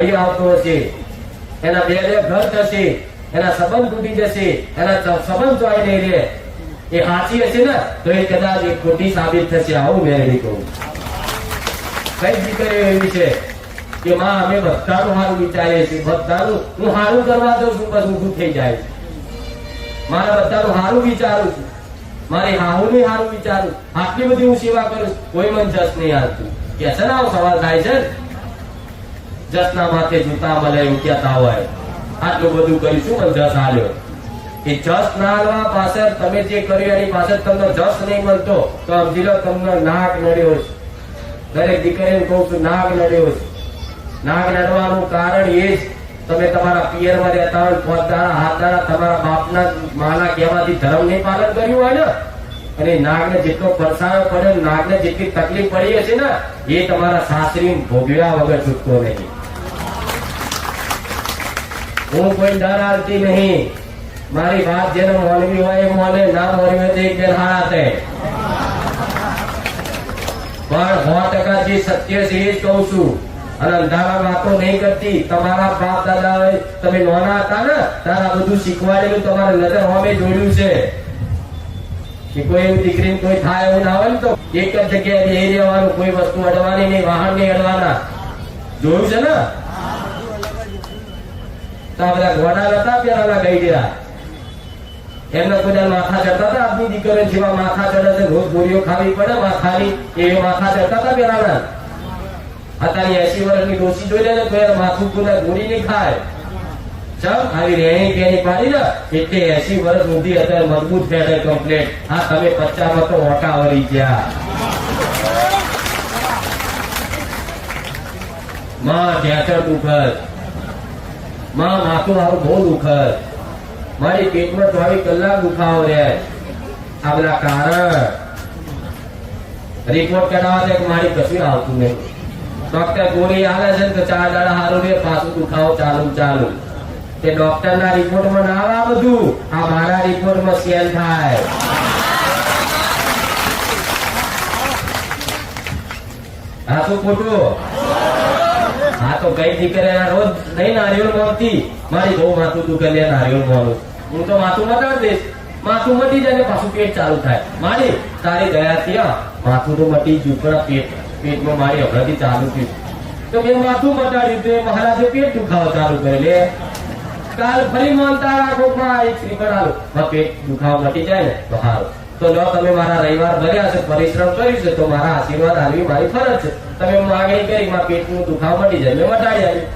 આવતો હશે, એના બે ઘર થશે, એના સંબંધ તૂટી જશે, એના સંબંધ જોઈ નહીં રહે, એ સાચી હશે ને તો એ કદાચ એ ખોટી સાબિત થશે. આવું મેં કહું. કઈ દીકરીઓ એવી છે કે માં અમે બધાનું સારું વિચારીએ છીએ, બધાનું હું સારું કરવા દઉં છું બસ ઊભું થઈ જાય. મારા બધાનું સારું વિચારું છું, મારી હાહુનું સારું વિચારું, આટલી બધી હું સેવા કરું, કોઈ મને જસ નહીં આવતું. કે છે ને આવો સવાલ થાય છે, જસના માથે જૂતા મળે એવું કહેતા હોય. આટલું બધું કરીશું પણ જસ આલ્યો. એ જસ ના આલવા પાછળ તમે જે કર્યું એની પાછળ તમને જસ નહીં મળતો તો સમજી લો તમને નાક નડ્યો છે. દરેક દીકરીને કહું છું નાક નડ્યો છે. નાક નડવાનું કારણ એ જ તમે તમારા પિયરમાં રહેતા હોય, 5 દાડા 7 દાડા તમારા બાપના માના કહેવાથી ધર્મ નહીં પાલન કર્યું હોય ને, અને નાગને જેટલો પરસાવો પડે, નાગને જેટલી તકલીફ પડી હશે ને એ તમારા સાસરી ભોગવ્યા વગર છૂટતો નહીં. હું કોઈ ડર આવતી નહીં. મારી વાત જેને મોનવી હોય એ મોને, ના મોનવી હોય તો એક બે હારા થાય. પણ 100% જે સત્ય છે એ જ કહું છું, અને અંધારા વાતો નહીં કરતી. તમારા બાપ દાદા તમે નાના હતા ને ત્યારે આ બધું શીખવાડેલું, તમારા નજર હોમે જોડ્યું છે કે કોઈ એવી દીકરીને કોઈ થાય એવું ના હોય ને તો એક જ જગ્યાએ બેહી રહેવાનું, કોઈ વસ્તુ અડવાની નહીં, વાહન નહીં અડવાના. જોયું છે ને? તો આ બધા ઘોડા હતા પેલા ગઈ ગયા, એમને કોઈ માથા ચડતા હતા. આપની દીકરીઓ જેવા માથા ચડે છે, રોજ ગોળીઓ ખાવી પડે માથાની, એ માથા ચડતા હતા પેલા. અત્યારે 80 વર્ષની ડોસી જોઈ લે ને તો માથું પૂરા ગોળી નહીં ખાય. આવી રેણી કેણી પાડી ને એટલે 80 વર્ષ સુધી અત્યારે મજબૂત થયા કમ્પ્લેટ. હા તમે 50 માં તો ઓટા વળી ગયા. માં ઢેચર દુખદ, માં માથું મારું બહુ દુખદ, મારી પેટમાં 24 કલાક દુખાવો રહે. આ બધા કારણ રિપોર્ટ કરાવવા દે મારી કશું આવતું નહીં. ડોક્ટર ગોળી આવે છે તો 4 દાડા સારું રે, પાછું દુખાવો ચાલુ. તે ડોક્ટર ના રિપોર્ટમાં ના આવે બધું, આ મારા રિપોર્ટમાં સ્કેન થાય. હા તો ખોટું? હા તો કઈ દીકરી રોજ નહીં નારિયેળ મોનતી, મારી બહુ માથું દુખે લે નારિયેળ મોનું, હું તો માથું મટાડી દઈશ. માથું મટી જાય ને પાછું પેટ ચાલુ થાય. મારી તારી ગયા ત્યાં માથું તો મટી ગયું, પણ પેટમાં મારી હમણાંથી ચાલુ થયું તો મેં માથું મટાડ્યું તો મહારાજે પેટ દુખાવો ચાલુ કરે. લે કાલ ફરી માનતા રાખો એક શ્રીફળ આલો, પેટ દુખાવો મટી જાય ને તો સારું. તો લો તમે મારા રવિવાર ભર્યા છે, પરિશ્રમ કર્યું છે, તો મારા આશીર્વાદ આલવી મારી ફરજ છે. તમે માગણી કરી મારા પેટનું દુખાવો મટી જાય, મેં મટાડી આવ્યું.